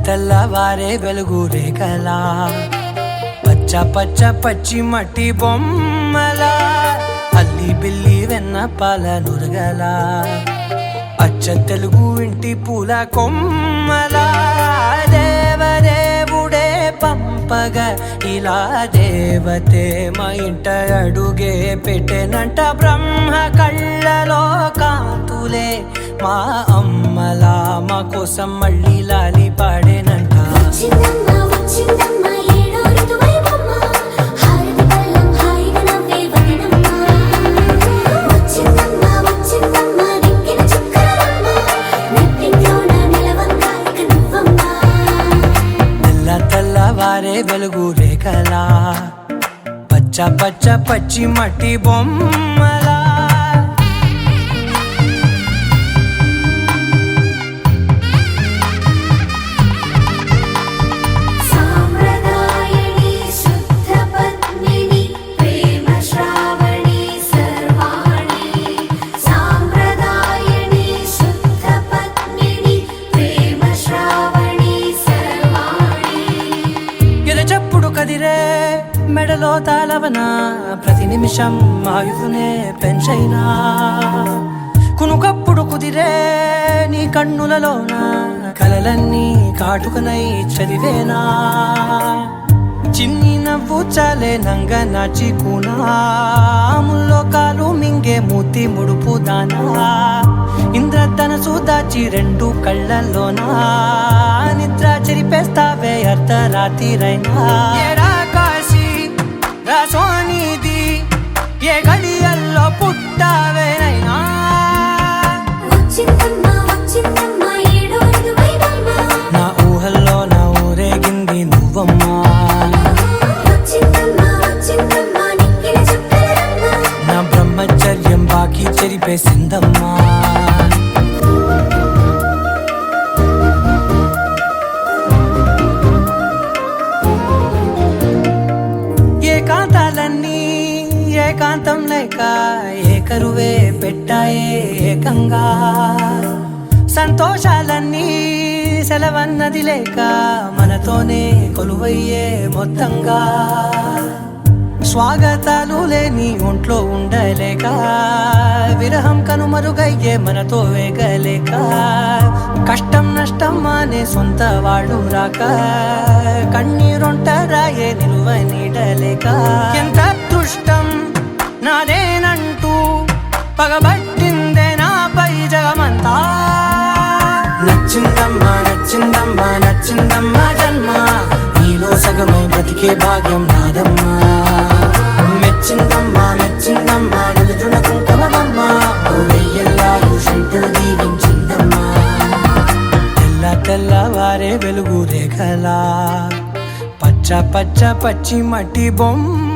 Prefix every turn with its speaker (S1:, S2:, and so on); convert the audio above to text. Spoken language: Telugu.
S1: తెల్లవారే వెలుగు రేఖలా పచ్చ పచ్చ పచ్చి మట్టి బొమ్మలా అల్లి బిల్లి వెన్న పాల నురగలా అచ్చ తెలుగు ఇంటి పూల కొమ్మలా దేవదేవుడే పంపగ ఇలా దేవతే మా ఇంట అడుగే పెట్టెనంట బ్రహ్మ కళ్ళలో కాంతులే మా అమ్మలా మా కోసం మళ్ళీ లాలి పాడేనంట తెల్లవారే వెలుగు రేఖలా పచ్చ పచ్చ పచ్చి మట్టి బొమ్మలా చెప్పుడు కదిరే మెడలో తాళవన ప్రతి నిమిషం ఆయుధునే పెంచైనా కునుకప్పుడు కుదిరే నీ కన్నులలోన కలలన్నీ కాటుకనై చదివేనా చిన్ని నవ్వు చాలే నంగ నాచి కూనాముల్లో కాలు మింగే మూతి ముడుపు దానా ఇంద్రధనసు దాచి రెండు కళ్ళల్లోనా నిద్ర చెరిపేస్తావే అర్ధరాత్రిరైనా కాశీ రాసోనిది ఏ గడియల్లో పుట్టావేనైనా నా ఊహల్లో నా ఊరేగింది నువ్వమ్మా నా బ్రహ్మచర్యం బాకీ చెరిపేసిందమ్మా ఏకాంతాలన్నీ ఏకాంతం లేక ఏకరువే పెట్టాయే ఏకంగా సంతోషాలన్నీ సెలవన్నది లేక మనతోనే కొలువయ్యే మొత్తంగా స్వాగతాలు లేని ఒంట్లో ఉండలేక విరహం కనుమరుగయ్యే మనతో వేగలేక కష్టం నష్టం అనే సొంత వాళ్ళు రాక కన్నీరొంటరాయే నిలువ నీడలేక ఎంత అదృష్టం నాదేనంటూ పగబట్టిందే నాపై జగమంతా నచ్చిందమ్మా నచ్చిందమ్మా నచ్చిందమ్మా జన్మ నీలో సగమై బ్రతికే భాగ్యం నాదమ్మా మెచ్చిందమ్మా మెచ్చిందమ్మా నిలుచున కుంకుమమ్మా వెయ్యల్లాలు శంకులు దీవించిందమ్మా తెల్లవారే వెలుగు రేఖలా పచ్చ పచ్చ పచ్చి మట్టి బొమ్మ